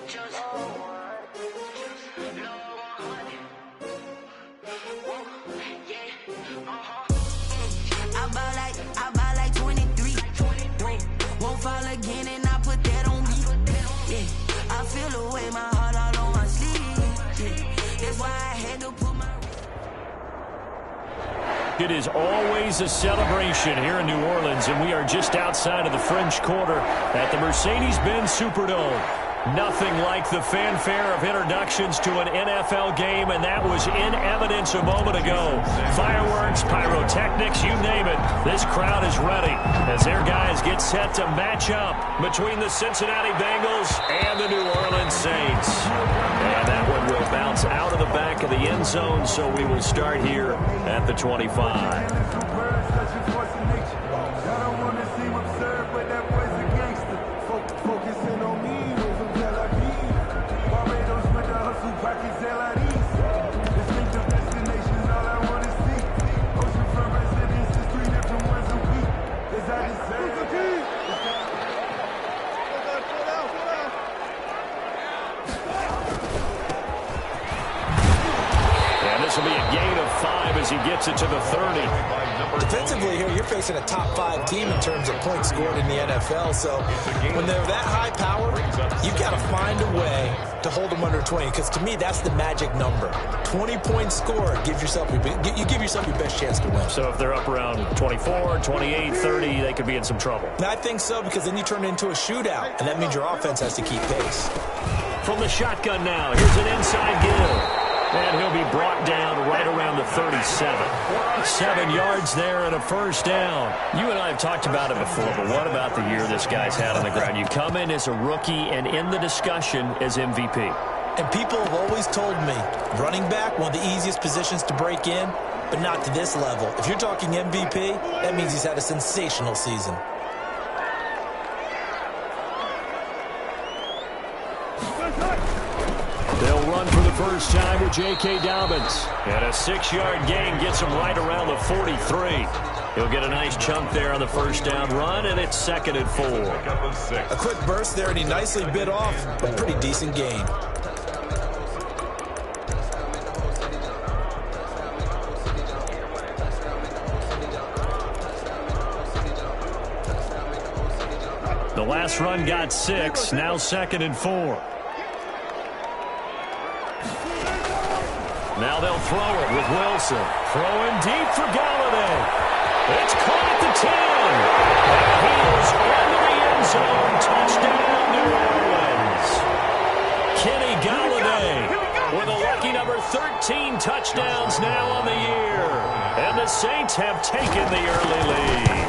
I buy like 23. Won't fall again and I put that on me. Yeah, I feel the way my heart all on my sleeve. Yeah, that's why I had to put my... It is always a celebration here in New Orleans, and we are just outside of the French Quarter at the Mercedes-Benz Superdome. Nothing like the fanfare of introductions to an NFL game, and that was in evidence a moment ago. Fireworks, pyrotechnics, you name it. This crowd is ready as their guys get set to match up between the Cincinnati Bengals and the New Orleans Saints. And that one will bounce out of the back of the end zone, so we will start here at the 25. This will be a gain of 5 as he gets it to the 30. Defensively here, you're facing a top 5 team in terms of points scored in the NFL. So when they're that high power, you've got to find a way to hold them under 20. Because to me, that's the magic number. 20 points scored, you give yourself your best chance to win. So if they're up around 24, 28, 30, they could be in some trouble. And I think so, because then you turn it into a shootout, and that means your offense has to keep pace. From the shotgun now, here's an inside give. And he'll be brought down right around the 37. 7 yards there and a first down. You and I have talked about it before, but what about the year this guy's had on the ground? You come in as a rookie and in the discussion as MVP. And people have always told me, running back, one of the easiest positions to break in, but not to this level. If you're talking MVP, that means he's had a sensational season. They'll run for the first time with J.K. Dobbins. And a 6-yard gain gets him right around the 43. He'll get a nice chunk there on the first down run, and it's 2nd and 4. A quick burst there, and he nicely bit off a pretty decent gain. The last run got 6, now 2nd and 4. Now they'll throw it with Wilson. Throwing deep for Galladay. It's caught at the 10. And he is into the end zone. Touchdown, New Orleans. Kenny Galladay with a lucky number 13 touchdowns now on the year. And the Saints have taken the early lead.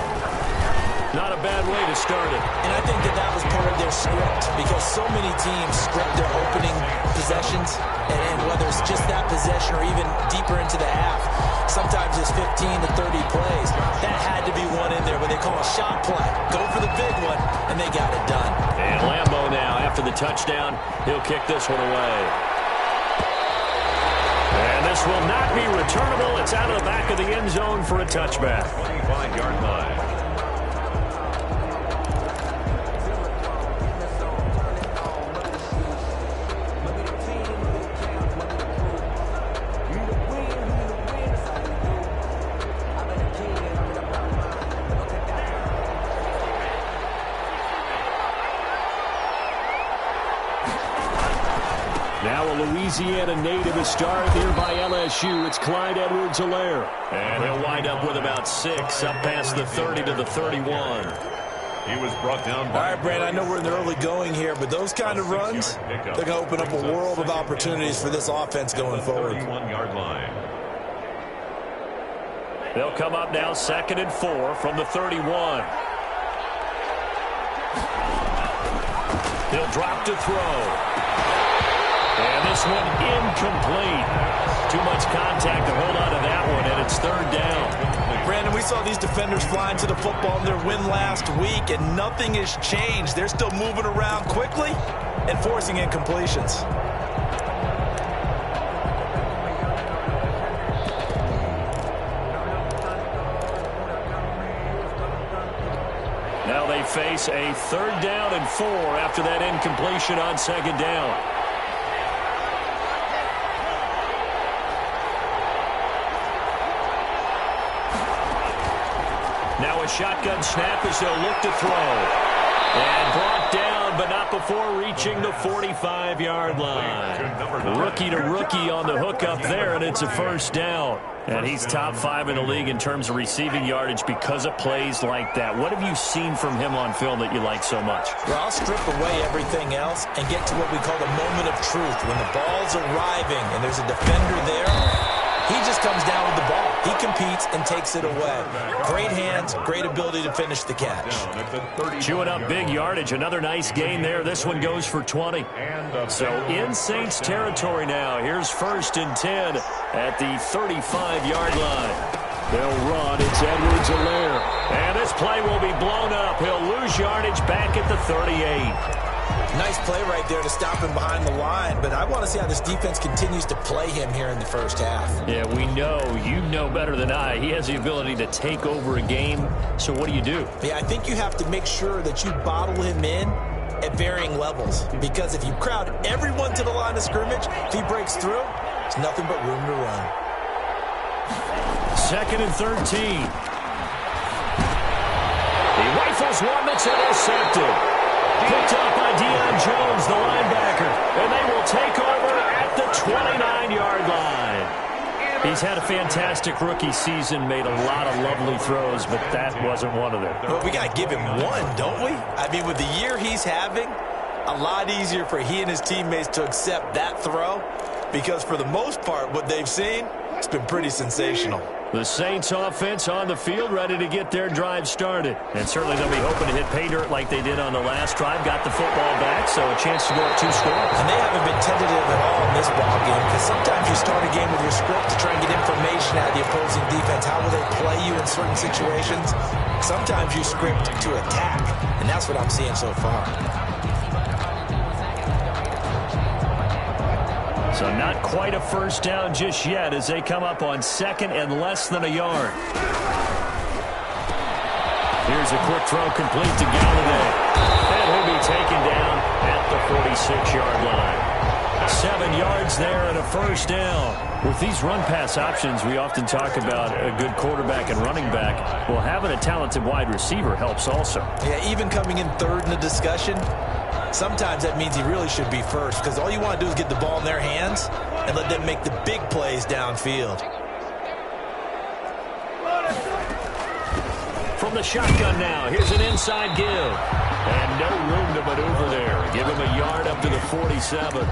Not a bad way to start it. And I think that was part of their script, because so many teams script their opening possessions, and whether it's just that possession or even deeper into the half, sometimes it's 15 to 30 plays. That had to be one in there where they call a shot play. Go for the big one, and they got it done. And Lambeau now, after the touchdown, he'll kick this one away. And this will not be returnable. It's out of the back of the end zone for a touchback. 25-yard line. Now a Louisiana native is started here by LSU. It's Clyde Edwards-Helaire. And he'll wind up with about 6 up past the 30 to the 31. He was brought down by... All right, Brand, I know we're in the early going here, but those kind of runs, they're going to open up a world of opportunities for this offense going forward. 31-yard line. They'll come up now 2nd and 4 from the 31. He'll drop to throw. And this one incomplete. Too much contact to hold on to that one, and it's 3rd down. Brandon, we saw these defenders flying to the football in their win last week, and nothing has changed. They're still moving around quickly and forcing incompletions. Now they face a 3rd down and 4 after that incompletion on 2nd down. Now a shotgun snap as they'll look to throw. And brought down, but not before reaching the 45-yard line. Rookie to rookie on the hook up there, and it's a 1st down. And he's top 5 in the league in terms of receiving yardage because of plays like that. What have you seen from him on film that you like so much? Well, I'll strip away everything else and get to what we call the moment of truth. When the ball's arriving and there's a defender there, he just comes down with the ball. He competes and takes it away. Great hands, great ability to finish the catch. Chewing up big yardage. Another nice gain there. This one goes for 20. So in Saints territory now. Here's 1st and 10 at the 35-yard line. They'll run. It's Edwards-Helaire. And this play will be blown up. He'll lose yardage back at the 38. Nice play right there to stop him behind the line, but I want to see how this defense continues to play him here in the 1st half. Yeah, we know. You know better than I. He has the ability to take over a game, so what do you do? Yeah, I think you have to make sure that you bottle him in at varying levels, because if you crowd everyone to the line of scrimmage, if he breaks through, it's nothing but room to run. 2nd and 13. He rifles one that's intercepted. Picked up by Deion Jones, the linebacker. And they will take over at the 29-yard line. He's had a fantastic rookie season, made a lot of lovely throws, but that wasn't one of them. But we got to give him one, don't we? I mean, with the year he's having, a lot easier for he and his teammates to accept that throw, because for the most part, what they've seen, it's been pretty sensational. The Saints offense on the field, ready to get their drive started. And certainly they'll be hoping to hit pay dirt like they did on the last drive. Got the football back, so a chance to go up 2 scores. And they haven't been tentative at all in this ball game, because sometimes you start a game with your script to try and get information out of the opposing defense. How will they play you in certain situations? Sometimes you script to attack, and that's what I'm seeing so far. So not quite a 1st down just yet as they come up on 2nd and less than a yard. Here's a quick throw complete to Galladay. And he'll be taken down at the 46-yard line. 7 yards there and a 1st down. With these run-pass options, we often talk about a good quarterback and running back. Well, having a talented wide receiver helps also. Yeah, even coming in 3rd in the discussion, sometimes that means he really should be 1st, because all you want to do is get the ball in their hands and let them make the big plays downfield. From the shotgun now, here's an inside give. And no room to maneuver there. Give him a yard up to the 47.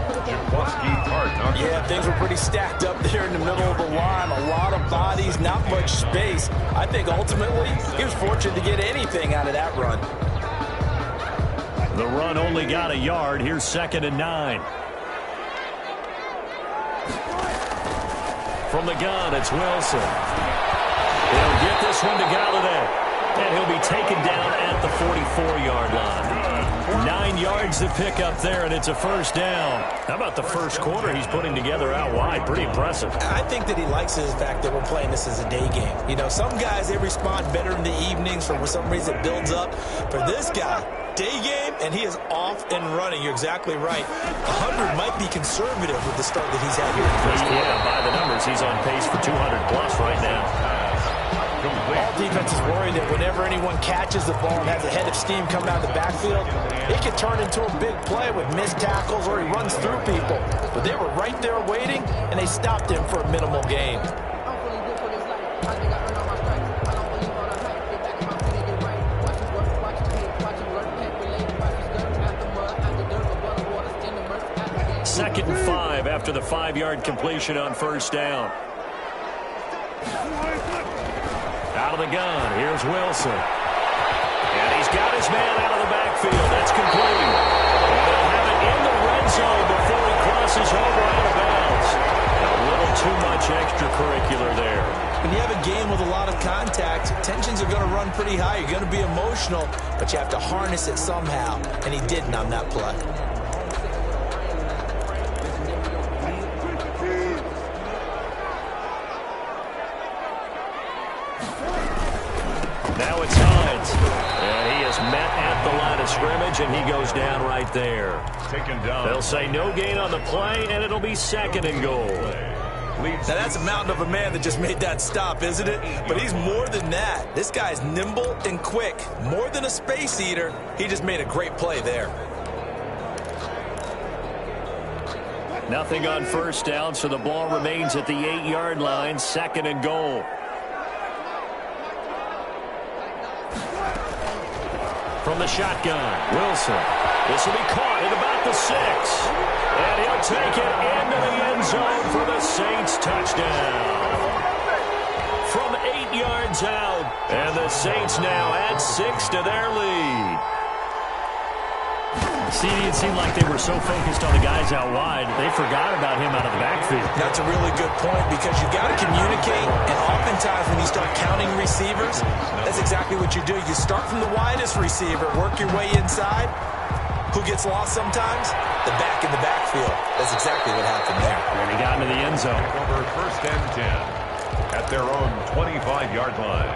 Yeah, things were pretty stacked up there in the middle of the line. A lot of bodies, not much space. I think ultimately he was fortunate to get anything out of that run. The run only got a yard. Here's 2nd and 9. From the gun, it's Wilson. He'll get this one to Galladay. And he'll be taken down at the 44-yard line. 9 yards to pick up there, and it's a 1st down. How about the 1st quarter he's putting together out wide? Pretty impressive. I think that he likes the fact that we're playing this as a day game. You know, some guys, they respond better in the evenings. For some reason, it builds up. For this guy, day game, and he is off and running. You're exactly right. 100 might be conservative with the start that he's had here in the 1st quarter. Yeah, by the numbers, he's on pace for 200-plus right now. All defense is worried that whenever anyone catches the ball and has a head of steam coming out of the backfield, it can turn into a big play with missed tackles or he runs through people. But they were right there waiting, and they stopped him for a minimal gain. Second and 5 after the 5-yard completion on 1st down. Out of the gun, here's Wilson. And he's got his man out of the backfield. That's complete. And they'll have it in the red zone before he crosses over out of bounds. A little too much extracurricular there. When you have a game with a lot of contact, tensions are going to run pretty high. You're going to be emotional, but you have to harness it somehow. And he didn't on that play. Now it's Hines. And he is met at coverage, and he goes down right there. Taken down. They'll say no gain on the play, and it'll be 2nd and goal. Now, that's a mountain of a man that just made that stop, isn't it? But he's more than that. This guy's nimble and quick. More than a space eater. He just made a great play there. Nothing on first down, so the ball remains at the 8-yard line, 2nd and goal. From the shotgun, Wilson. This will be caught at about the 6. And he'll take it into the end zone for the Saints touchdown. From 8 yards out. And the Saints now add 6 to their lead. CD, it seemed like they were so focused on the guys out wide, they forgot about him out of the backfield. That's a really good point because you got to communicate, and oftentimes when you start counting receivers, that's exactly what you do. You start from the widest receiver, work your way inside. Who gets lost sometimes? The back in the backfield. That's exactly what happened there. And he got into the end zone. Over 1st and 10 at their own 25-yard line.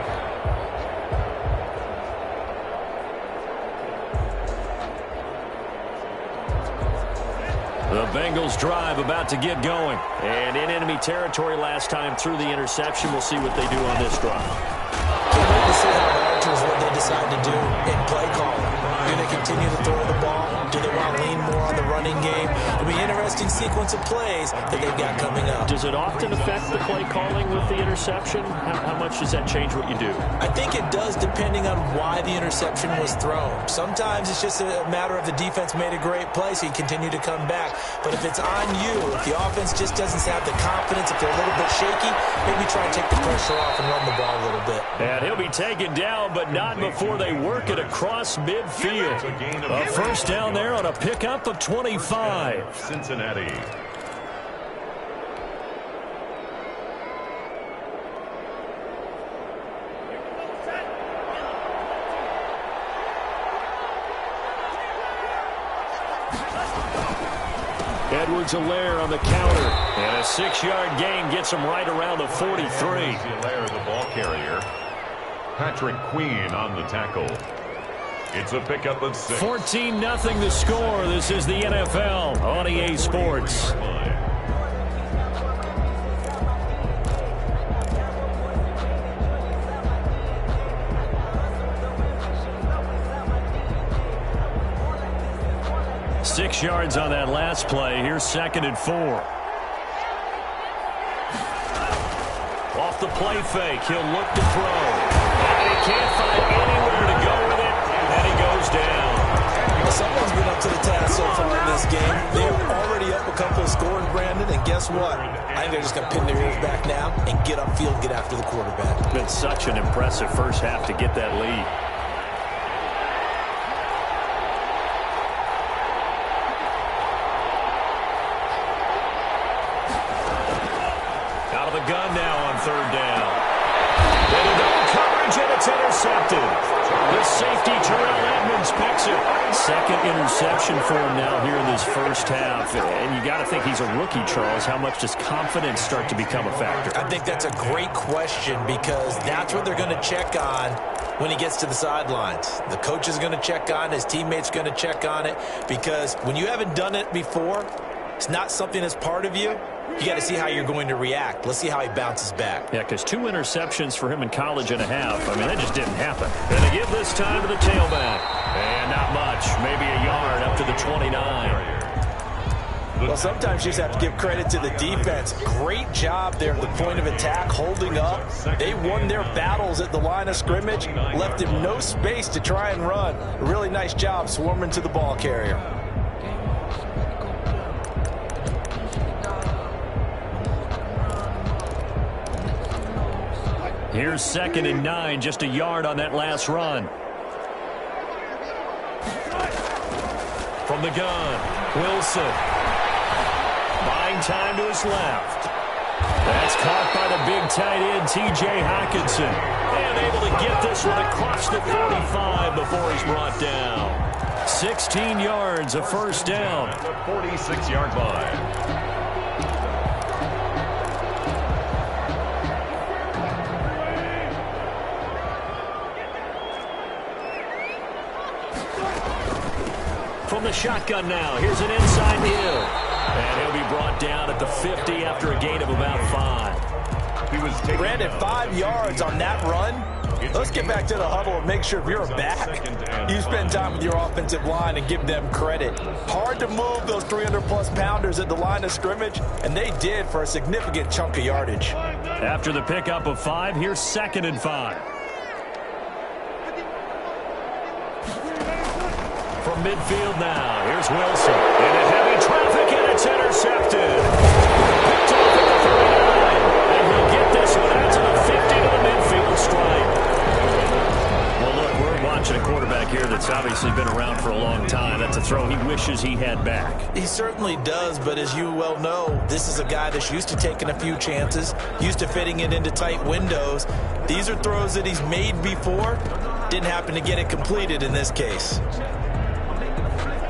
The Bengals drive about to get going. And in enemy territory last time through the interception. We'll see what they do on this drive. Can't wait to see how it alters what they decide to do in play calling. Do they continue to throw the ball? Do they want to lean more on the running game? It'll be an interesting sequence of plays that they've got coming up. Does it often affect the play calling with the interception? How much does that change what you do? I think it does depending on why the interception was thrown. Sometimes it's just a matter of the defense made a great play, so you continue to come back. But if it's on you, if the offense just doesn't have the confidence, if they're a little bit shaky, maybe try and take the pressure off and run the ball a little bit. And he'll be taken down, but not before they work it across midfield. A first down there on a pickup of 25. Cincinnati. Edwards-Helaire on the counter. And a 6-yard gain gets him right around the 43. Edwards-Helaire, the ball carrier. Patrick Queen on the tackle. It's a pickup of 6. 14-0 the score. This is the NFL on EA Sports. Six yards on that last play. Here's 2nd and 4. Off the play fake. He'll look to throw. And he can't find anywhere to go with it. And he goes down. Well, someone's been up to the task so far in this game. They're already up a couple of scores, Brandon. And guess what? I think they're just going to pin their ears back now and get upfield, get after the quarterback. It's been such an impressive first half to get that lead. Gun now on 3rd down. And a double coverage, and it's intercepted. The safety, Terrell Edmonds, picks it. 2nd interception for him now here in this first half. And you got to think he's a rookie, Charles. How much does confidence start to become a factor? I think that's a great question because that's what they're going to check on when he gets to the sidelines. The coach is going to check on, his teammates going to check on it, because when you haven't done it before, it's not something that's part of you. You got to see how you're going to react. Let's see how he bounces back. Yeah, because 2 interceptions for him in college and a half. I mean, that just didn't happen. And they give this time to the tailback. And not much. Maybe a yard up to the 29. Well, sometimes you just have to give credit to the defense. Great job there at the point of attack, holding up. They won their battles at the line of scrimmage, left him no space to try and run. A really nice job swarming to the ball carrier. Here's 2nd and 9, just a yard on that last run. From the gun, Wilson. Buying time to his left. That's caught by the big tight end, T.J. Hockenson. And able to get this one across the 45 before he's brought down. 16 yards, a first down. The 46-yard line. from the shotgun now. Here's an inside give. And he'll be brought down at the 50 after a gain of about 5. He was taking Brandon, 5 yards on that run. Let's get back to the huddle and make sure if you're a back, you spend time with your offensive line and give them credit. Hard to move those 300-plus pounders at the line of scrimmage, and they did for a significant chunk of yardage. After the pickup of 5, here's 2nd and 5. From midfield now, here's Wilson. Into heavy traffic, and it's intercepted. Picked off at the 39, and he'll get this one out to the 50 to the midfield stripe. Well, look, we're watching a quarterback here that's obviously been around for a long time. That's a throw he wishes he had back. He certainly does, but as you well know, this is a guy that's used to taking a few chances, used to fitting it into tight windows. These are throws that he's made before. Didn't happen to get it completed in this case.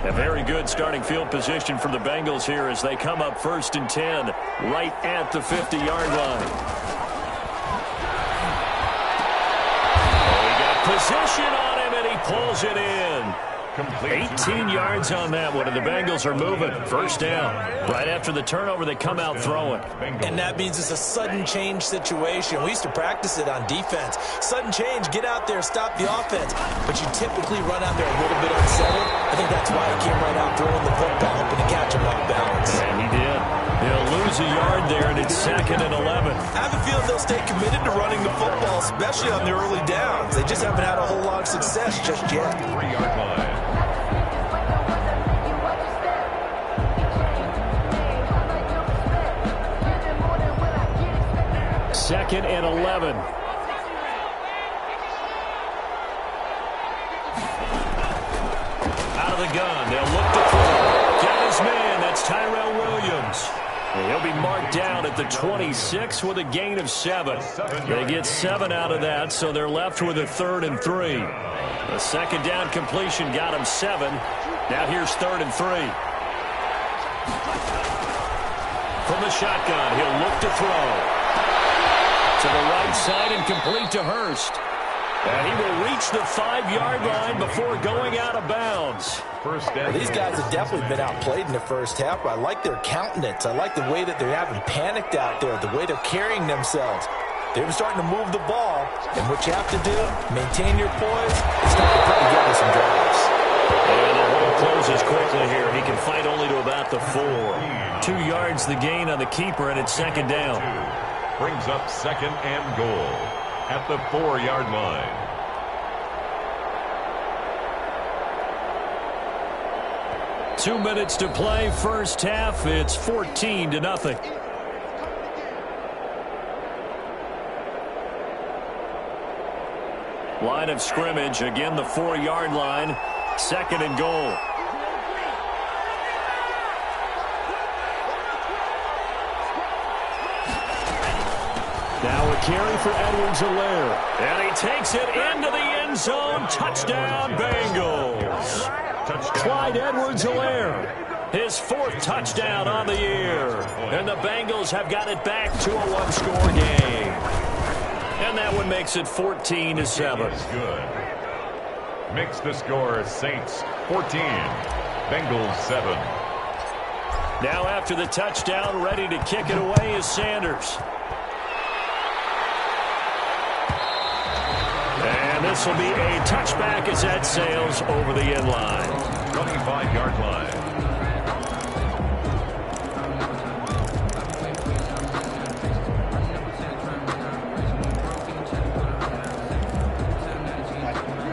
A very good starting field position for the Bengals here as they come up 1st and 10, right at the 50-yard line. He got position on him, and he pulls it in. 18 yards on that one, and the Bengals are moving. 1st down. Right after the turnover, they come out throwing. And that means it's a sudden change situation. We used to practice it on defense. Sudden change, get out there, stop the offense. But you typically run out there a little bit unsettled. I think that's why he came right out throwing the football, hoping to catch him off balance. And he did. They'll lose a yard there, and it's 2nd and 11. I have a feeling they'll stay committed to running the football, especially on the early downs. They just haven't had a whole lot of success just yet. 3-yard line. 2nd and 11. Out of the gun. They'll look to throw. Got his man. That's Tyrell Williams. And he'll be marked down at the 26 with a gain of 7. They get 7 out of that, so they're left with a 3rd and 3. The 2nd down completion got him 7. Now here's 3rd and 3. From the shotgun, he'll look to throw. To the right side and complete to Hurst. And he will reach the 5-yard line before going out of bounds. Well, these guys have definitely been outplayed in the first half. I like their countenance. I like the way that they haven't panicked out there, the way they're carrying themselves. They're starting to move the ball, and what you have to do, maintain your poise, and start to put together some drives. And the hole closes quickly here. He can fight only to about the 4. 2 yards the gain on the keeper, and it's 2nd down. Brings up 2nd and goal at the 4-yard line. Two minutes to play, first half. It's 14-0. Line of scrimmage, again the 4-yard line. 2nd and goal. Now a carry for Edwards-Helaire. And he takes it into the end zone. Touchdown, Bengals. Clyde Edwards-Helaire, his 4th touchdown on the year. And the Bengals have got it back to a 1-score game. And that one makes it 14-7. Good. Makes the score Saints 14, Bengals 7. Now after the touchdown, ready to kick it away is Sanders. And this will be a touchback as that sails over the end line. 25-yard line.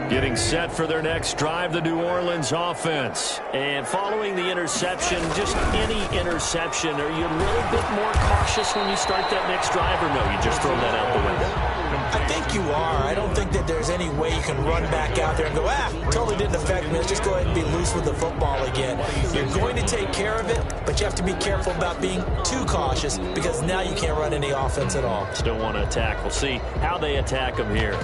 Getting set for their next drive, the New Orleans offense. And following the interception, just any interception, are you a little bit more cautious when you start that next drive, or no, you just throw that out the window? I think you are. I don't think that there's any way you can run back out there and go, totally didn't affect me. Let's just go ahead and be loose with the football again. You're going to take care of it, but you have to be careful about being too cautious because now you can't run any offense at all. Still want to attack. We'll see how they attack them here.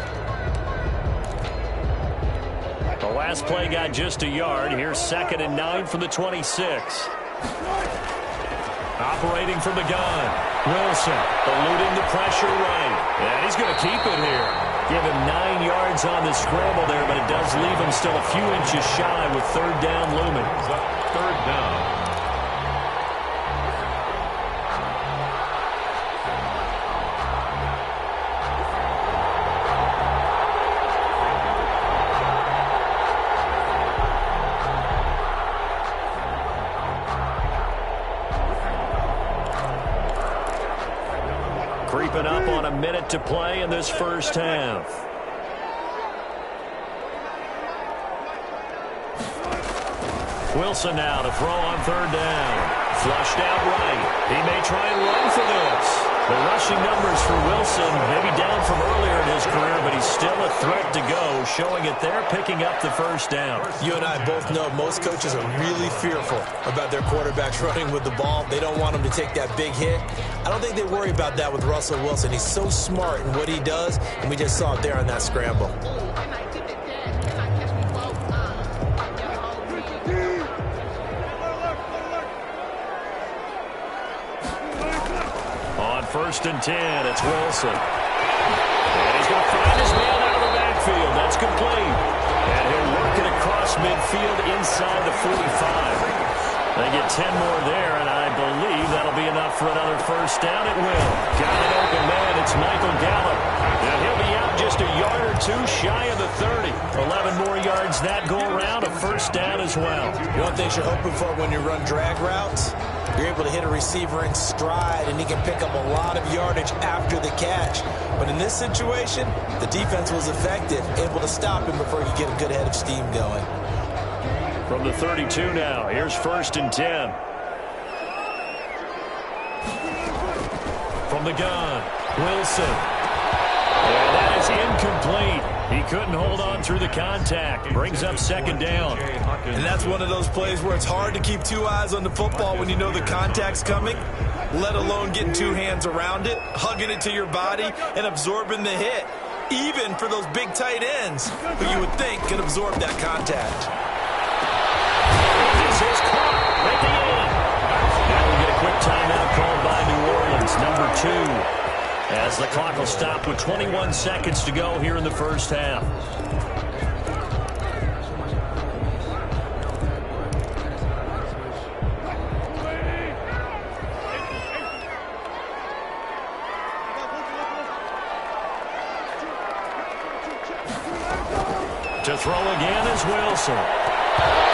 The last play got just a yard. Here's 2nd and 9 from the 26. Operating from the gun. Wilson eluding the pressure right. And he's going to keep it here. Give him 9 yards on the scramble there, but it does leave him still a few inches shy with third down looming. Third down. Creeping up on a minute to play in this first half. Wilson now to throw on third down. Flushed out right. He may try and run for this. The rushing numbers for Wilson maybe down from earlier in his career, but he's still a threat to go, showing it there, picking up the first down. You and I both know most coaches are really fearful about their quarterbacks running with the ball. They don't want him to take that big hit. I don't think they worry about that with Russell Wilson. He's so smart in what he does, and we just saw it there on that scramble. First and 10, it's Wilson. And he's going to find his man out of the backfield. That's complete. And he'll work it across midfield inside the 45. They get 10 more there, and I believe that'll be enough for another first down. It will. Got an open man. It's Michael Gallup. And he'll be out just a yard or two shy of the 30. 11 more yards that go around. A first down as well. You know what things you're hoping for when you run drag routes? You're able to hit a receiver in stride, and he can pick up a lot of yardage after the catch. But in this situation, the defense was effective, able to stop him before he could get a good head of steam going. From the 32 now, here's first and 10. From the gun, Wilson. And that is incomplete. He couldn't hold on through the contact. Brings up second down. And that's one of those plays where it's hard to keep two eyes on the football when you know the contact's coming, let alone getting two hands around it, hugging it to your body, and absorbing the hit, even for those big tight ends who you would think could absorb that contact. This is caught at the end. Now we get a quick timeout called by New Orleans, number 2. As the clock will stop with 21 seconds to go here in the first half. To throw again is Wilson.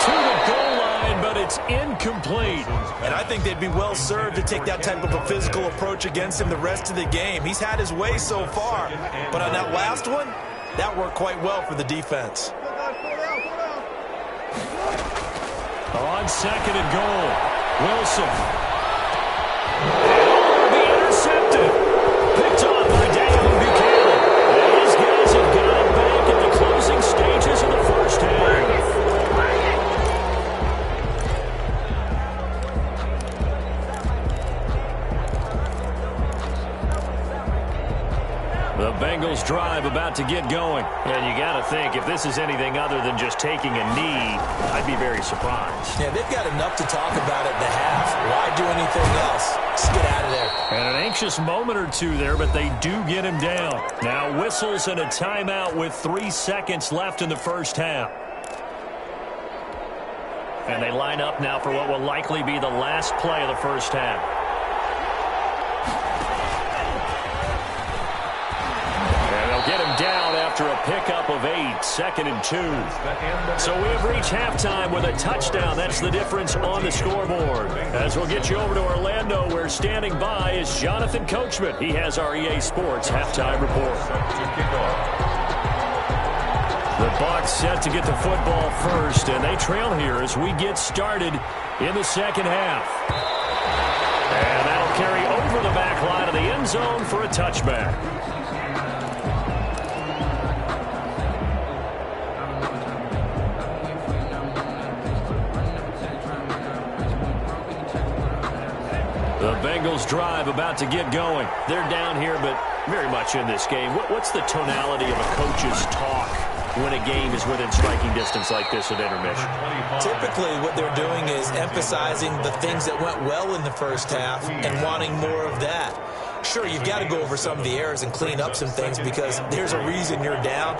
To the goal line, but it's incomplete. And I think they'd be well served to take that type of a physical approach against him the rest of the game. He's had his way so far, but on that last one, that worked quite well for the defense. On second and goal, Wilson. And be intercepted. Picked off by Daniel Buchanan. And these guys have got him back in the closing stages of the first half. The Bengals drive about to get going. And you got to think, if this is anything other than just taking a knee, I'd be very surprised. Yeah, they've got enough to talk about at the half. Why do anything else? Just get out of there. And an anxious moment or two there, but they do get him down. Now whistles and a timeout with 3 seconds left in the first half. And they line up now for what will likely be the last play of the first half. Get him down after a pickup of 8, second and 2. So we have reached halftime with a touchdown. That's the difference on the scoreboard. As we'll get you over to Orlando, where standing by is Jonathan Coachman. He has our EA Sports halftime report. The Bucs set to get the football first, and they trail here as we get started in the second half. And that'll carry over the back line of the end zone for a touchback. The Bengals drive about to get going. They're down here, but very much in this game. What's the tonality of a coach's talk when a game is within striking distance like this at intermission? Typically, what they're doing is emphasizing the things that went well in the first half and wanting more of that. Sure, you've got to go over some of the errors and clean up some things because there's a reason you're down.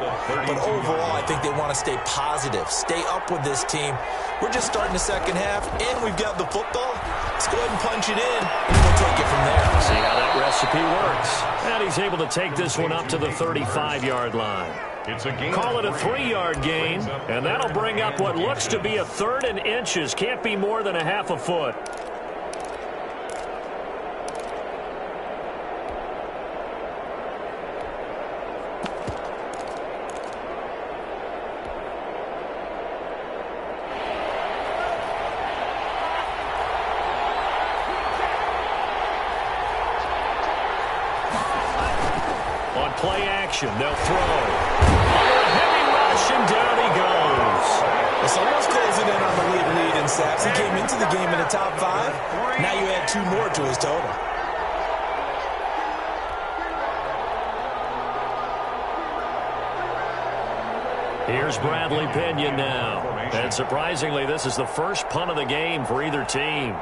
But overall, I think they want to stay positive, stay up with this team. We're just starting the second half, and we've got the football. Let's go ahead and punch it in, and we'll take it from there. See how that recipe works. And he's able to take this one up to the 35-yard line. Call it a 3-yard gain, and that'll bring up what looks to be a 3rd and inches. Can't be more than a half a foot. On play action, they'll throw. Heavy rush, and down he goes. It's almost closing in on the lead in sacks. He came into the game in the top 5. Now you add 2 more to his total. Here's Bradley Pinion now. And surprisingly, this is the first punt of the game for either team.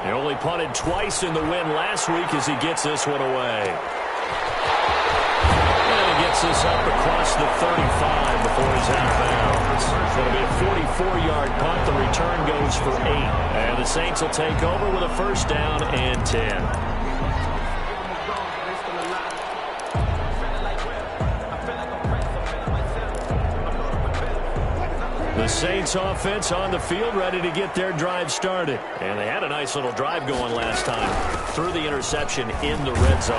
He only punted twice in the win last week as he gets this one away. And he gets this up across the 35 before he's out of bounds. It's going to be a 44-yard punt. The return goes for 8. And the Saints will take over with a first down and 10. The Saints offense on the field, ready to get their drive started. And they had a nice little drive going last time. Threw the interception in the red zone.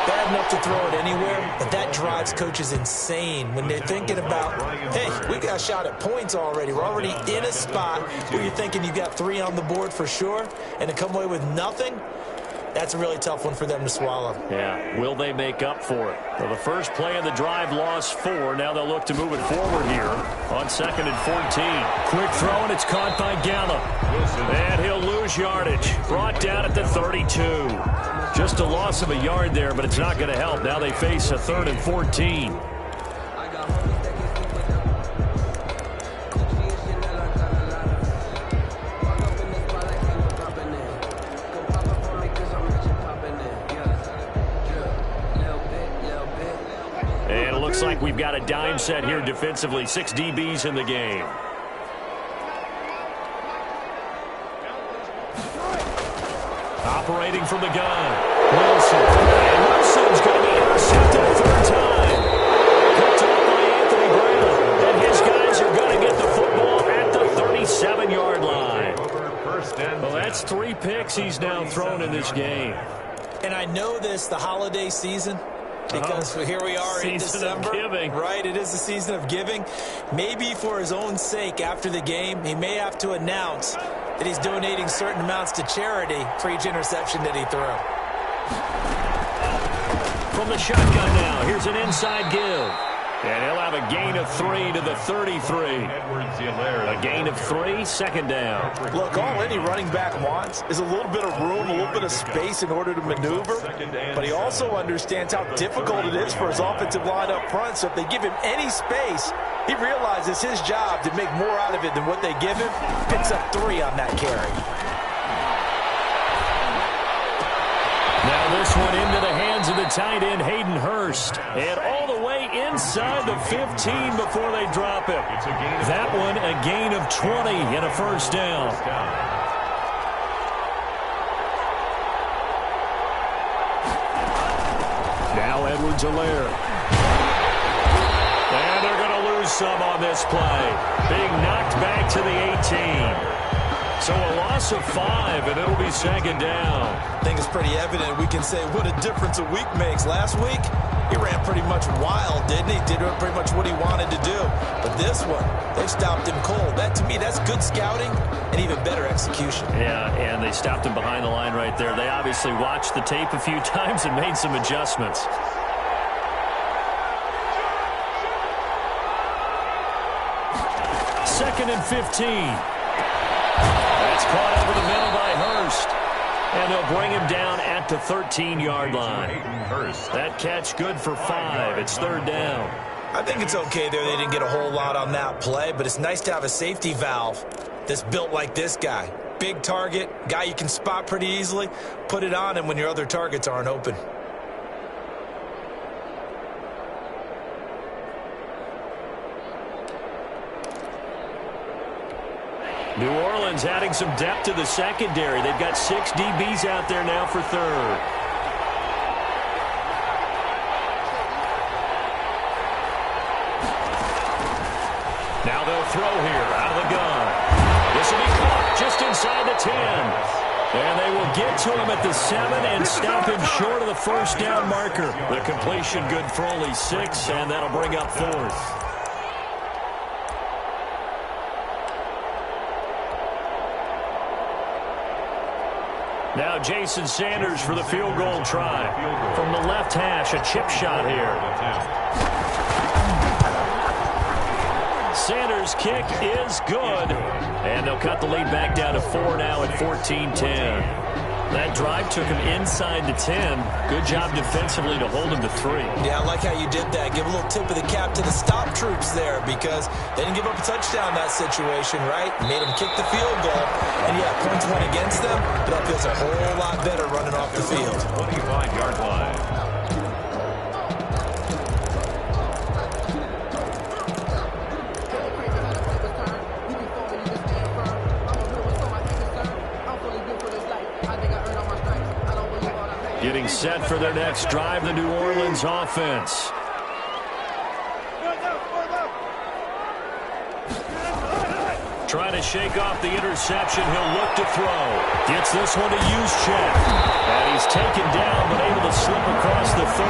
Bad enough to throw it anywhere, but that drives coaches insane when they're thinking about, hey, we got a shot at points already. We're already in a spot where you're thinking you got 3 on the board for sure, and to come away with nothing, that's a really tough one for them to swallow. Yeah, will they make up for it? Well, the first play of the drive lost 4. Now they'll look to move it forward here on 2nd and 14. Quick throw, and it's caught by Gallup. And he'll lose yardage. Brought down at the 32. Just a loss of a yard there, but it's not going to help. Now they face a 3rd and 14. And it looks like we've got a dime set here defensively. 6 DBs in the game. Operating from the gun. Wilson. And Wilson's going to be intercepted a 3rd time. Picked up by Anthony Brown. And his guys are going to get the football at the 37-yard line. Well, that's 3 picks he's now thrown in this game. And I know this, the holiday season, because here we are in December. Of giving. Right, it is the season of giving. Maybe for his own sake after the game, he may have to announce that he's donating certain amounts to charity for each interception that he threw. From the shotgun now, here's an inside give. And he'll have a gain of 3 to the 33. A gain of 3, 2nd down. Look, all any running back wants is a little bit of room, a little bit of space in order to maneuver. But he also understands how difficult it is for his offensive line up front. So if they give him any space, he realizes his job to make more out of it than what they give him. Picks up 3 on that carry. Now this one into the hands of the tight end, Hayden Hurst. And all the way inside the 15 before they drop him. That one a gain of 20 and a first down. Now Edwards-Helaire. And they're going to lose some on this play. Being knocked back to the 18. So a loss of 5, and it'll be 2nd down. I think it's pretty evident. We can say what a difference a week makes. Last week, he ran pretty much wild, didn't he? Did pretty much what he wanted to do. But this one, they've stopped him cold. That, to me, that's good scouting and even better execution. Yeah, and they stopped him behind the line right there. They obviously watched the tape a few times and made some adjustments. Second and 15. That's caught over the middle by Hurst. And they'll bring him down at the 13-yard line. That catch good for 5. It's 3rd down. I think it's okay there. They didn't get a whole lot on that play, but it's nice to have a safety valve that's built like this guy. Big target, guy you can spot pretty easily. Put it on him when your other targets aren't open. New Orleans adding some depth to the secondary. They've got 6 DBs out there now for third. Now they'll throw here out of the gun. This will be caught just inside the 10. And they will get to him at the 7 and stop him short of the first down marker. The completion good for only 6, and that'll bring up fourth. Now Jason Sanders for the field goal try. From the left hash, a chip shot here. Sanders' kick is good. And they'll cut the lead back down to 4 now at 14-10. That drive took him inside the 10. Good job defensively to hold him to 3. Yeah, I like how you did that. Give a little tip of the cap to the stop troops there because they didn't give up a touchdown in that situation, right? Made them kick the field goal. And, yeah, points went against them, but that feels a whole lot better running off the field. 25-yard line. Getting set for their next drive, the New Orleans offense. Trying to shake off the interception. He'll look to throw. Gets this one to Juszczyk. And he's taken down, but able to slip across the 35.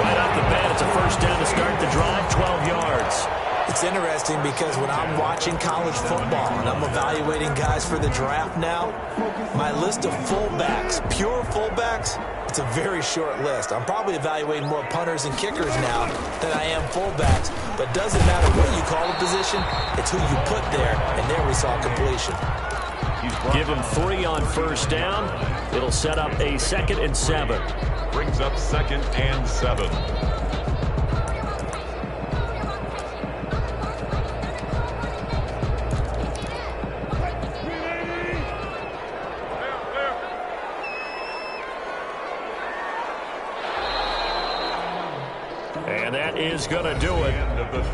Right off the bat, it's a first down to start the drive, 12 yards. It's interesting because when I'm watching college football and I'm evaluating guys for the draft now, my list of fullbacks, pure fullbacks, it's a very short list. I'm probably evaluating more punters and kickers now than I am fullbacks, but doesn't matter what you call a position, it's who you put there, and there we saw completion. Give him 3 on first down. It'll set up a 2nd and 7. Brings up 2nd and 7. And that is going to do it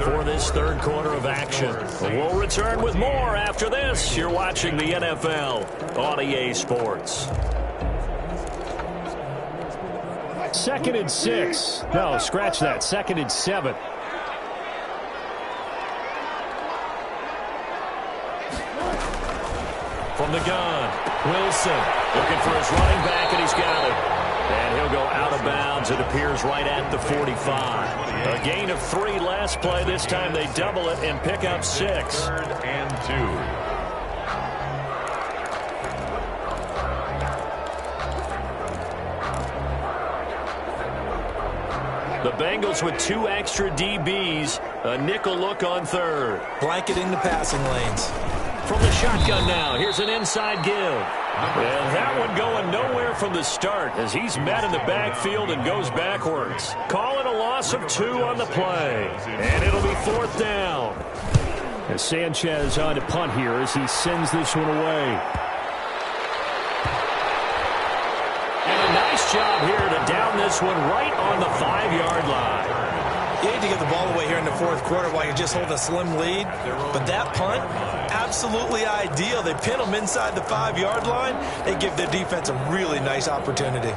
for this third quarter of action. We'll return with more after this. You're watching the NFL on EA Sports. 2nd and 6. No, scratch that. 2nd and 7. From the gun, Wilson looking for his running back, and he's got it. And he'll go out of bounds. It appears right at the 45. A gain of 3 last play. This time they double it and pick up 6. 3rd and 2. The Bengals with 2 extra DBs. A nickel look on 3rd. Blanketing the passing lanes. From the shotgun now, here's an inside give. And that one going nowhere from the start as he's met in the backfield and goes backwards. Calling a loss of 2 on the play. And it'll be 4th down. And Sanchez on to punt here as he sends this one away. And a nice job here to down this one right on the 5-yard line. You need to get the ball away here in the 4th quarter while you're just holding a slim lead. But that punt, absolutely ideal. They pin them inside the 5-yard line. They give their defense a really nice opportunity.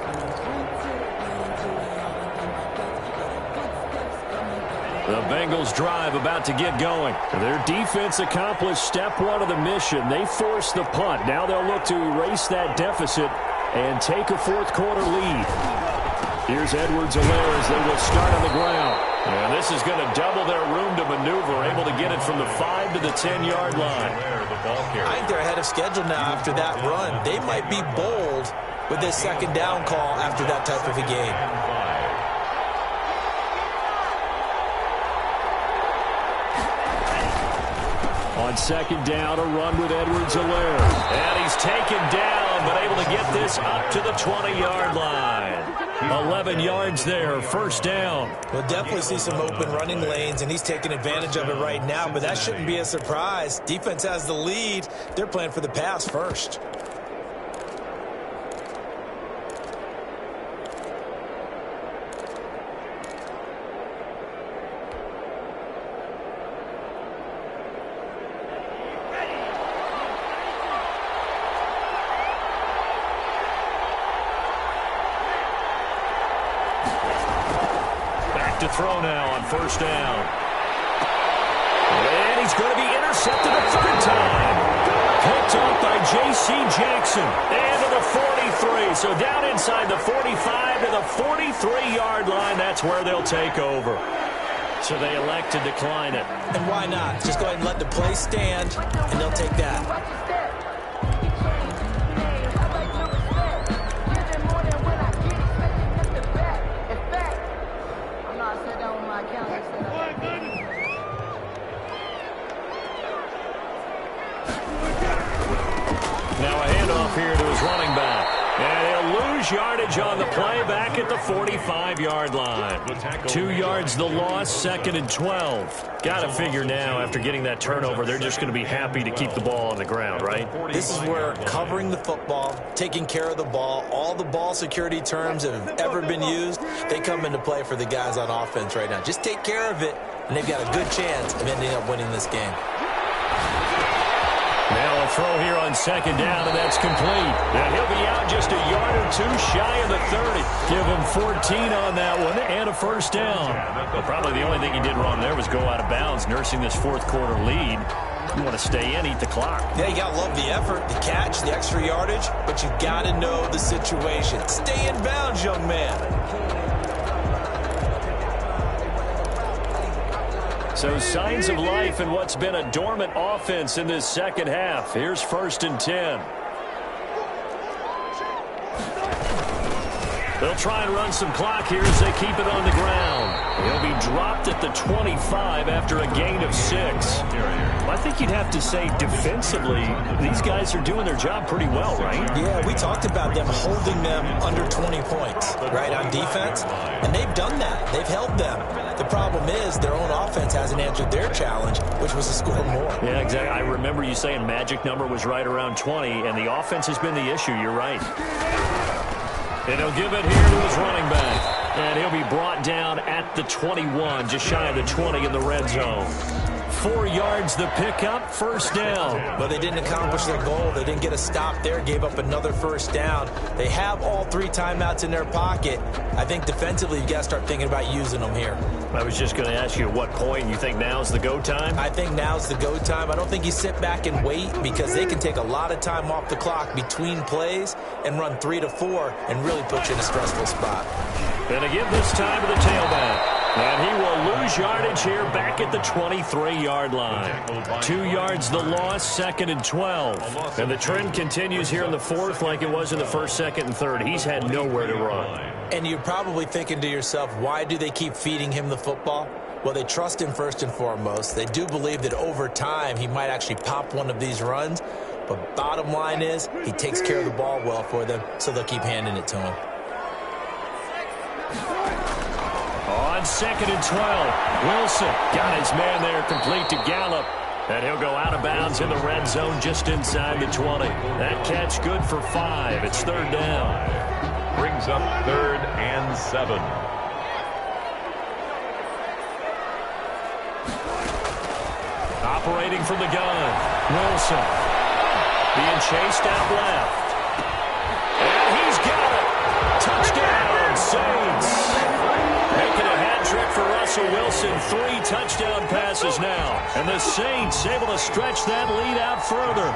The Bengals drive about to get going. Their defense accomplished step 1 of the mission. They forced the punt. Now they'll look to erase that deficit and take a 4th quarter lead. Here's Edwards-Helaire as they will start on the ground. And this is going to double their room to maneuver, able to get it from the 5 to the 10-yard line. I think they're ahead of schedule now after that run. They might be bold with this 2nd down call after that type of a game. On 2nd down, a run with Edwards-Helaire. And he's taken down, but able to get this up to the 20-yard line. 11 yards there, first down. We'll definitely see some open running lanes, and he's taking advantage of it right now, but that shouldn't be a surprise. Defense has the lead. They're playing for the pass first. To throw now on first down. And he's going to be intercepted a third time. Picked up by J.C. Jackson. And to the 43. So down inside the 45 to the 43-yard line. That's where they'll take over. So they elect to decline it. And why not? Just go ahead and let the play stand, and they'll take that. Now a handoff here to his running back. And he'll lose yardage on the play back at the 45-yard line. 2 yards the loss, second and 12. Got to figure now after getting that turnover, they're just going to be happy to keep the ball on the ground, right? This is where covering the football, taking care of the ball, all the ball security terms that have ever been used, they come into play for the guys on offense right now. Just take care of it, and they've got a good chance of ending up winning this game. Now a throw here on second down, and that's complete. And he'll be out just a yard or two shy of the 30. Give him 14 on that one and a first down. Well, probably the only thing he did wrong there was go out of bounds, nursing this fourth quarter lead. You want to stay in, eat the clock. Yeah, you got to love the effort, the catch, the extra yardage, but you got to know the situation. Stay in bounds, young man. So signs of life in what's been a dormant offense in this second half. Here's first and 10. They'll try and run some clock here as they keep it on the ground. He'll be dropped at the 25 after a gain of 6. I think you'd have to say defensively, these guys are doing their job pretty well, right? Yeah, we talked about them holding them under 20 points, right, on defense. And they've done that. They've held them. The problem is their own offense hasn't answered their challenge, which was to score more. Yeah, exactly. I remember you saying magic number was right around 20, and the offense has been the issue. You're right. And he'll give it here to his running back. And he'll be brought down at the 21, just shy of the 20 in the red zone. 4 yards the pickup, first down. But they didn't accomplish their goal. They didn't get a stop there, gave up another first down. They have all 3 timeouts in their pocket. I think defensively you've got to start thinking about using them here. I was just going to ask you at what point you think now's the go time? I think now's the go time. I don't think you sit back and wait because they can take a lot of time off the clock between plays and run 3 to 4 and really put you in a stressful spot. And to give this time to the tailback. And he will lose yardage here back at the 23-yard line. 2 yards the loss, second and 12. And the trend continues here in the fourth like it was in the first, second, and third. He's had nowhere to run. And you're probably thinking to yourself, why do they keep feeding him the football? Well, they trust him first and foremost. They do believe that over time he might actually pop one of these runs. But bottom line is he takes care of the ball well for them, so they'll keep handing it to him. On second and 12, Wilson got his man there complete to Gallup. And he'll go out of bounds in the red zone just inside the 20. That catch good for 5. It's third down. Brings up 3rd and 7. Operating from the gun, Wilson. Being chased out left. And he's got it. Touchdown, Saints. Making a hat trick for Russell Wilson. 3 touchdown passes now. And the Saints able to stretch that lead out further.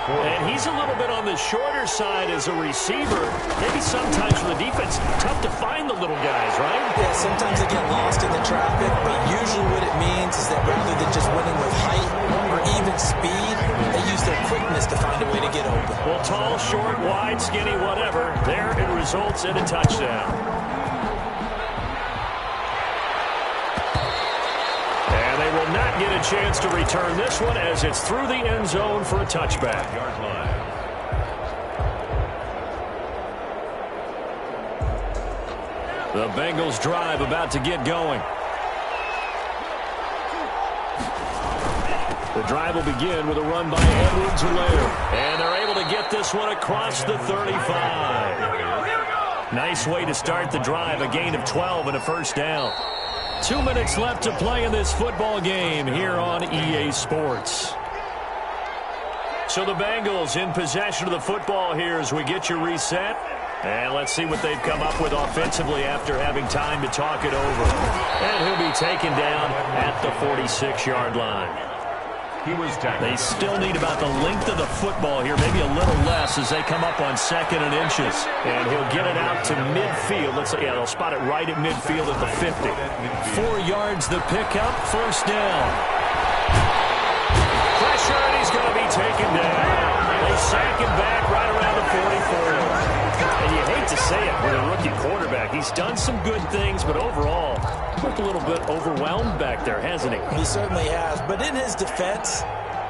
And he's a little bit on the shorter side as a receiver. Maybe sometimes for the defense, tough to find the little guys, right? Yeah, sometimes they get lost in the traffic, but usually what it means is that rather than just winning with height or even speed, they use their quickness to find a way to get open. Well, tall, short, wide, skinny, whatever, there it results in a touchdown. And they will not get a chance to return this one as it's through the end zone for a touchback. The Bengals drive about to get going. The drive will begin with a run by Edwards-Helaire. And they're able to get this one across the 35. Nice way to start the drive, a gain of 12 and a first down. 2 minutes left to play in this football game here on EA Sports. So the Bengals in possession of the football here as we get you reset. And let's see what they've come up with offensively after having time to talk it over. And he'll be taken down at the 46-yard line. They still need about the length of the football here, maybe a little less as they come up on 2nd and inches. And he'll get it out to midfield. They'll spot it right at midfield at the 50. 4 yards the pickup, first down. Pressure, and he's going to be taken down. They sack him back right around the 44. And you hate to say it with a rookie quarterback. He's done some good things, but overall, looked a little bit overwhelmed back there, hasn't he? He certainly has. But in his defense,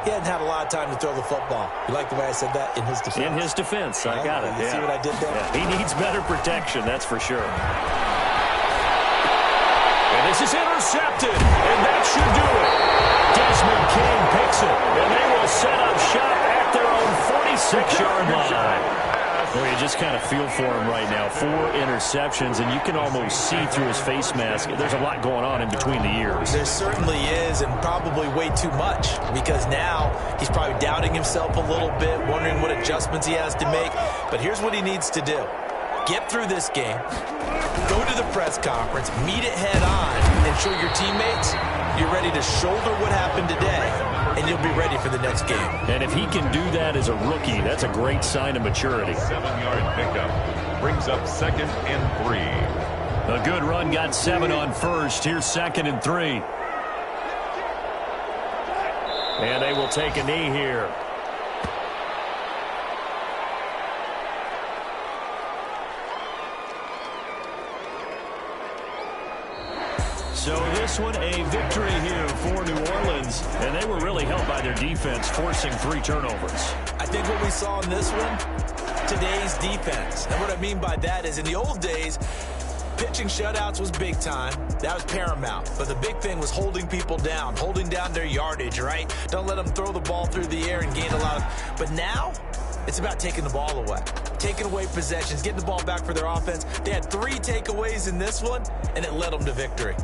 he hadn't had a lot of time to throw the football. You like the way I said that? In his defense. In his defense. I got it. You see what I did there? Yeah, he needs better protection, that's for sure. And this is intercepted, and that should do it. Desmond King picks it, and they will set up shop at their own 46-yard line. Well, you just kind of feel for him right now. 4 interceptions, and you can almost see through his face mask. There's a lot going on in between the ears. There certainly is, and probably way too much, because now he's probably doubting himself a little bit, wondering what adjustments he has to make. But here's what he needs to do. Get through this game, go to the press conference, meet it head on, and show your teammates you're ready to shoulder what happened today, and you'll be ready for the next game. And if he can do that as a rookie, that's a great sign of maturity. 7-yard pickup brings up 2nd and 3. A good run got 7 on first. Here's 2nd and 3. And they will take a knee here. So this one, a victory here for New Orleans. And they were really helped by their defense, forcing 3 turnovers. I think what we saw in this one, today's defense. And what I mean by that is in the old days, pitching shutouts was big time. That was paramount. But the big thing was holding people down, holding down their yardage, right? Don't let them throw the ball through the air and gain a lot of... But now, it's about taking the ball away. Taking away possessions, getting the ball back for their offense. They had 3 takeaways in this one, and it led them to victory.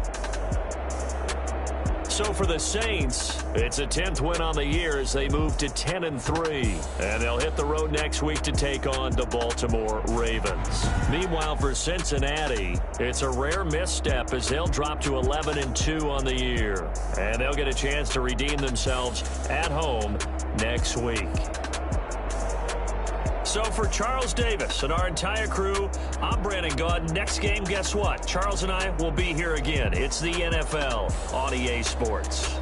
So for the Saints, it's a 10th win on the year as they move to 10-3. And they'll hit the road next week to take on the Baltimore Ravens. Meanwhile, for Cincinnati, it's a rare misstep as they'll drop to 11-2 on the year. And they'll get a chance to redeem themselves at home next week. So for Charles Davis and our entire crew, I'm Brandon Gaudin. Next game, guess what? Charles and I will be here again. It's the NFL on EA Sports.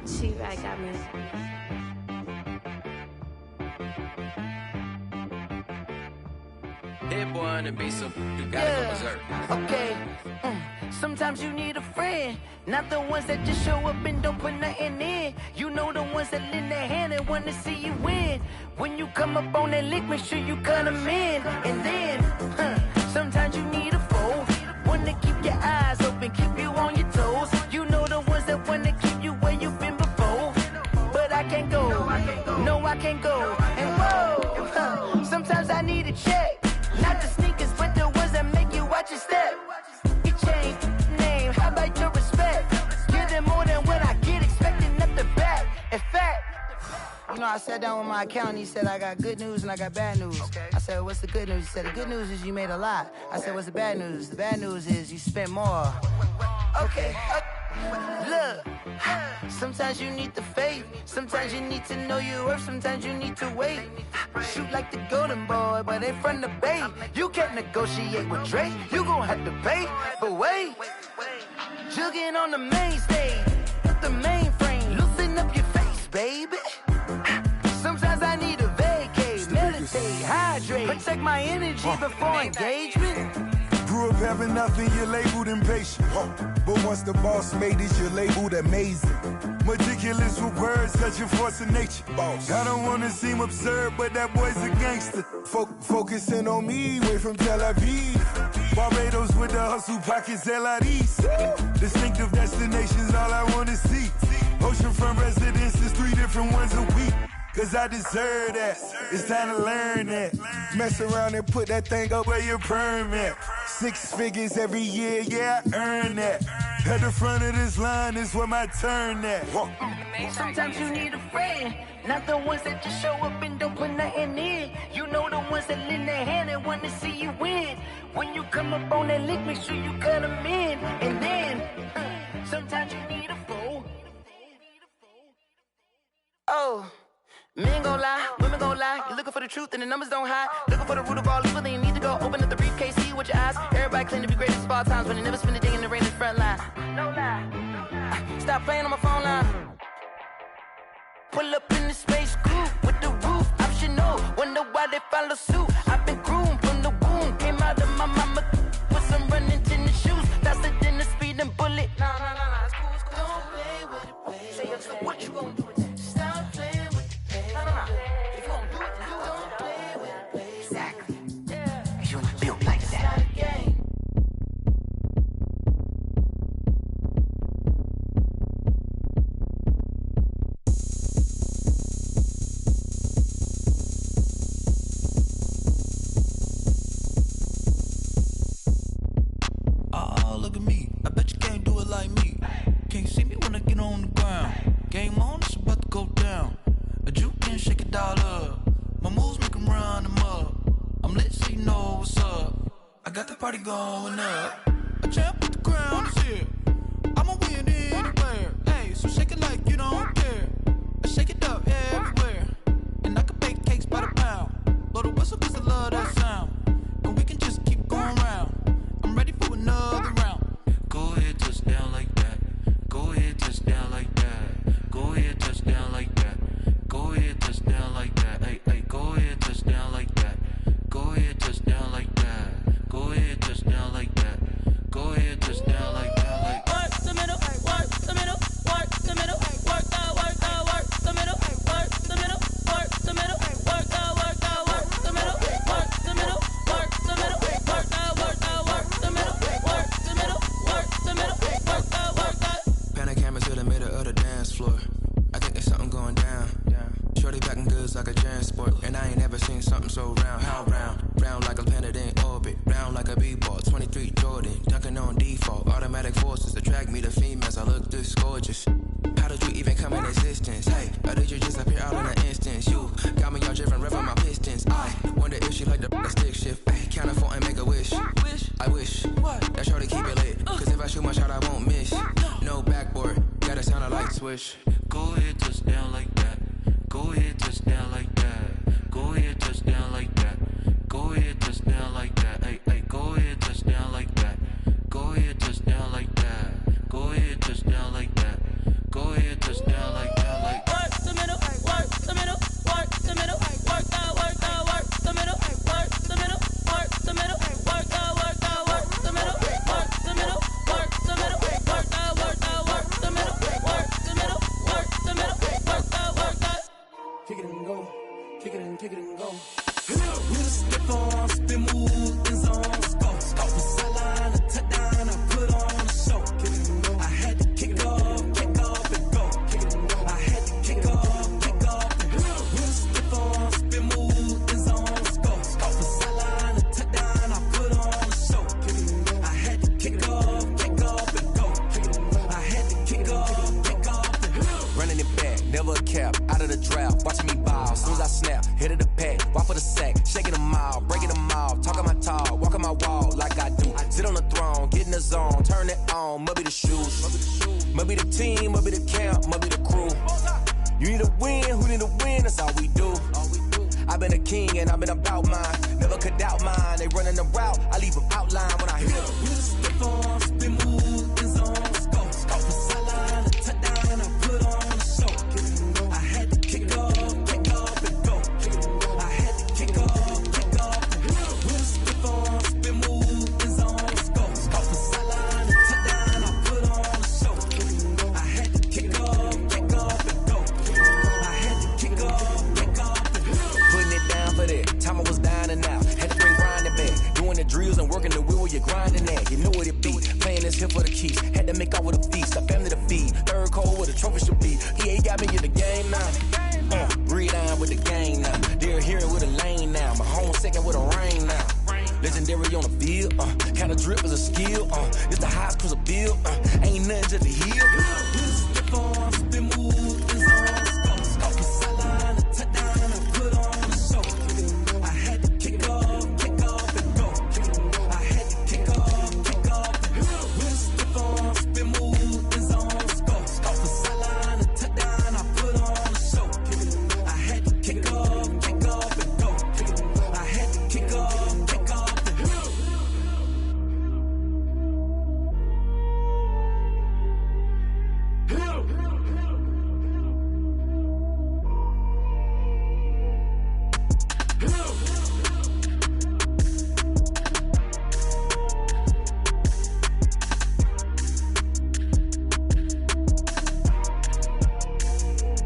She right got me. Hit one and be so you gotta go berserk. Okay. Sometimes you need a friend, not the ones that just show up and don't put nothing in. You know the ones that lend their hand and want to see you win. When you come up on that lick, make sure you cut them in. And then, sometimes you need a foe, one to keep your eyes open, keep you on your toes. You know the ones that want to keep you where you've been before. But I can't go, no I can't go. And whoa, sometimes I need a check. Not the sneakers, but the ones that make you watch your step. You change name, how about your respect? Give them more than what I get, expecting up the back. In fact, you know, I sat down with my accountant. He said, I got good news and I got bad news. Okay. I said, what's the good news? He said, the good news is you made a lot. I said, what's the bad news? The bad news is you spent more. Okay. Look, sometimes you need the faith. Sometimes you need to know your worth. Sometimes you need to wait. Shoot like the golden boy, but ain't from the bay. You can't negotiate with Drake. You gon' have to pay. But wait, jugging on the main stage, the mainframe. Loosen up your face, baby. Sometimes I need a vacate, meditate, hydrate, protect my energy before engagement. Grew Grew up having nothing, you're labeled impatient. But once the boss made it, you're labeled amazing. Meticulous with words, such a force of nature. I don't wanna seem absurd, but that boy's a gangster. Focusing on me, way from Tel Aviv. Barbados with the hustle pockets, LIDs. Distinctive destinations, all I wanna see. Oceanfront residences, 3 different ones a week. Cause I deserve that, it's time to learn that. Mess around and put that thing up where your permit. 6 figures every year, yeah, I earn that. At the front of this line is where my turn at. Sometimes you need a friend, not the ones that just show up and don't put nothing in. You know the ones that lend their hand and want to see you win. When you come up on that lick, make sure you cut them in. And then, sometimes you need a foe. Oh. Men gon' lie, women gon' lie. You're looking for the truth and the numbers don't hide. Looking for the root of all evil, then you need to go open up the briefcase, see with your eyes. Everybody claim to be greatest of all times, but they never spend a day in the rain in the front line. No lie. Stop playing on my phone line. Pull up in the space coupe with the roof optional. Wonder why they follow suit. I've been groomed from the womb. Came out of my mama with some running tennis shoes. Faster than the speeding bullet. No, it's cool, it's cool. Don't play with it, play. Say, so what you gon' do? Stop playing. If you don't do it, then don't play with it, play. Exactly. Yeah. Cause you ain't built like that. It's not a game. Oh, look at me. I bet you can't do it like me. Can't see me when I get on the ground. Game on, it's about to go down. A juke can shake it all up. My moves make them run them up. I'm lit so you know what's up. I got the party going up. A champ with the crown is here. I'ma win anywhere. Hey, so shake it like you don't care. I shake it up everywhere. And I can bake cakes by the pound. Blow the whistle cause I love that sound. And we can just keep going round. I'm ready for another round. Go ahead, touch down like that. Go ahead, touch down like that. Go ahead, touch down like that. Go ahead, touch down like that. Hey, go ahead, touch down like that. Go ahead, touch down like that. Go ahead, touch down like that. Go ahead, touch down like that. Like work the middle, work the middle, work the middle, work the middle, work the middle, work the middle, work the middle, work the middle, work the middle, work the middle, work the middle, work the middle, work the middle, work the. Pan the camera to the middle of the dance floor. I think there's something going down. Shorty packing goods like a transport, and I ain't never seen something so round. How round? Round like a planet in orbit, round like a b-ball. 23 Jordan, dunking on default. Automatic forces attract me to females. I look this gorgeous. How did you even come in existence? Hey, or did you just appear out in an instance? You got me all driven, revving my pistons. I wonder if she like the stick shift. Hey, count it 4 and make a wish. I wish that shorty keep it lit. Cause if I shoot my shot, I won't miss. No backboard, gotta sound a light switch. Go ahead, touch down like that. Go ahead, touch down like that. Go ahead, touch down like that. Go ahead, touch down like that. Hey, go ahead, touch down like that. Go ahead, touch down like that. Go ahead, touch down like that. Go ahead, touch down like that. Like work the middle, work the middle, work the middle, work the middle, work the middle, work the middle, work the middle, work the middle, work the middle, work the middle, work the middle, work the middle, work the middle, work the middle, work the. Kick it and go, kick it and go. With a step on, spin move, in zone, go. Off the sideline, a touchdown, I put on a show. Kick it and go. I had to kick off and go. Kick it and go. I had to kick off and go. With a step on, spin move, in zone, go. Off the sideline, a touchdown, I put on a show. Kick it and go. I had to kick off and go. Kick it and go. I had to kick off and go. Running it back, never a cap, out of the drought, watching me ball. Soon as I snap, hit of the pack, walk for the sack, shaking them all, breaking them all, talking my talk, walking my wall like I do. Sit on the throne, get in the zone, turn it on, must be the shoes, must be the team, must be the camp, must be the crew. You need a win, who need a win, that's all we do. I've been a king and I've been about mine, never could doubt mine. They running the route, I leave them outline when I hit them. Step on, spin move, in zone, go. Off the sideline, a touchdown, I put on a show. I had to kick off and go. I had to kick off and go. With a step on, spin move, in zone, make off with a feast, a family to feed. Third cold with a trophy should be. EA got me in the game now. Read on with the game now. They're here with a lane now. My home second with a rain now. Legendary on the field, kind of drip is a skill, it's the highest cause a bill, ain't nothing just a heel. Step on, spin move, is on, scope the sideline, touchdown, and I put on a show. I had to kick off, and go. I had to kick off, and go. Step on, spin move, is on, scope the sideline, touchdown, I put on a show. I had to kick off, and go. I had to kick off.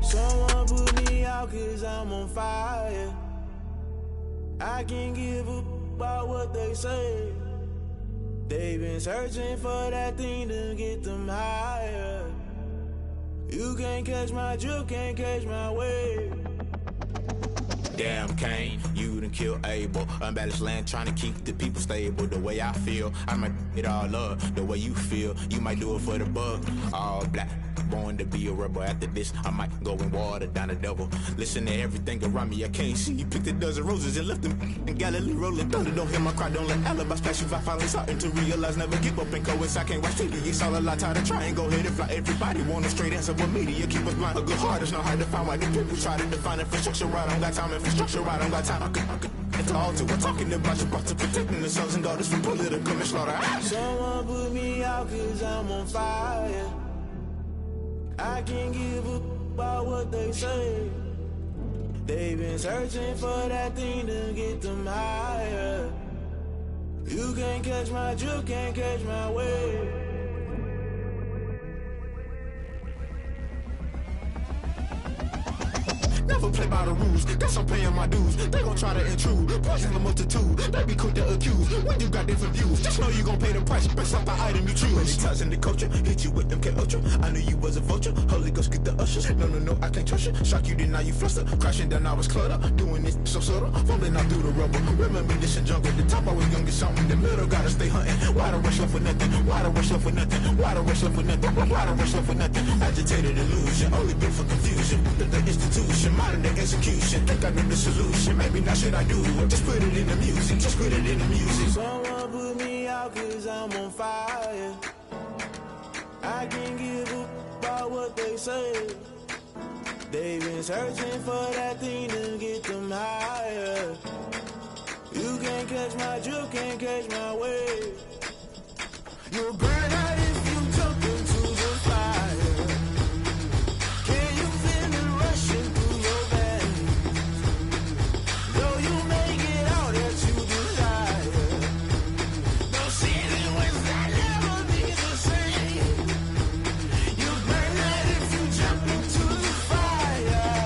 Someone put me out 'cause I'm on fire. I can't give up about what they say. They've been searching for that thing to get them higher. You can't catch my drift, can't catch my wave. Damn, Kane, you done killed Abel. Unbalanced land, trying to keep the people stable. The way I feel, I might it all up. The way you feel, you might do it for the buck. All black, born to be a rebel. After this, I might go and water down the devil. Listen to everything around me, I can't see. You picked a dozen roses and left them in Galilee rolling thunder. Don't hear my cry, don't let alibis flash. If I finally starting to realize, never give up and coincide. I can't watch TV, it's all a lot. Tired of trying, go ahead and fly. Everybody want a straight answer, but media keep us blind. A good heart is not hard to find. Why the people try to define infrastructure right? I don't got time, infrastructure right, I don't got time. I could it's all to. We're talking about you, about to protecting the sons and daughters from political and slaughter. Someone put me out 'cause I'm on fire. I can't give up about what they say. They've been searching for that thing to get them higher. You can't catch my drift, can't catch my wave. Never play by the rules, guess I'm paying my dues. They gon' try to intrude, poison the multitude. They be quick to accuse, when you got different views. Just know you gon' pay the price, based off the item you choose. Many times in the culture, hit you with them K-Ultra. I knew you was a vulture, Holy Ghost get the ushers. No, I can't trust you. Shock you, then now you fluster. Crashing down, I was cluttered. Doing this so subtle, falling out through the rubble. Remember this in jungle, the top I was young and something. The middle gotta stay hunting. Why the rush left for nothing? Why the rush left for nothing? Why the rush left for nothing? Why the rush left for nothing? Agitated illusion, only built for confusion. The institution, modern day execution. Think I know the solution. Maybe not should I do it? Just put it in the music. Just put it in the music. Someone put me out 'cause I'm on fire. I can't give up about what they say. They've been searching for that thing to get them higher. You can't catch my drift, can't catch my wave. You'll burn out if you jump into the fire. Can you feel it rushing through your veins? Though you make it out that you desire. No ceiling was that never be the same. You burn out if you jump into the fire.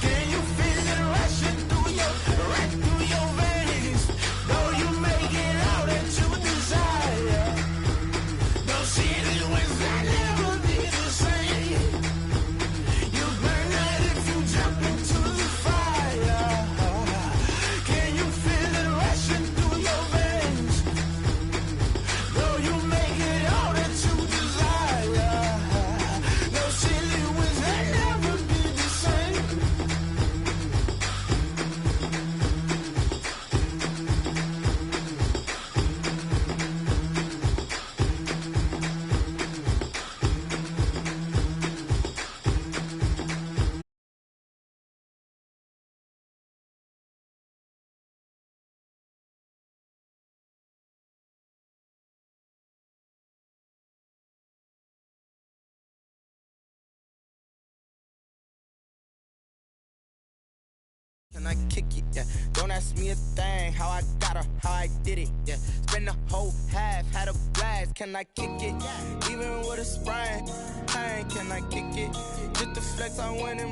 Can you feel it rushing through your veins? Though you make it out that you desire. No ceiling was that never be the same. You burn out if you jump into the fire. Can you feel it rushing through your veins? Though you make it all that you desire. No ceiling was that never be the same. Can I kick it? Yeah. Don't ask me a thing. How I got her, how I did it. Yeah. Spend the whole half, had a blast. Can I kick it? Even with a sprain, can I kick it? Just the flex, I went and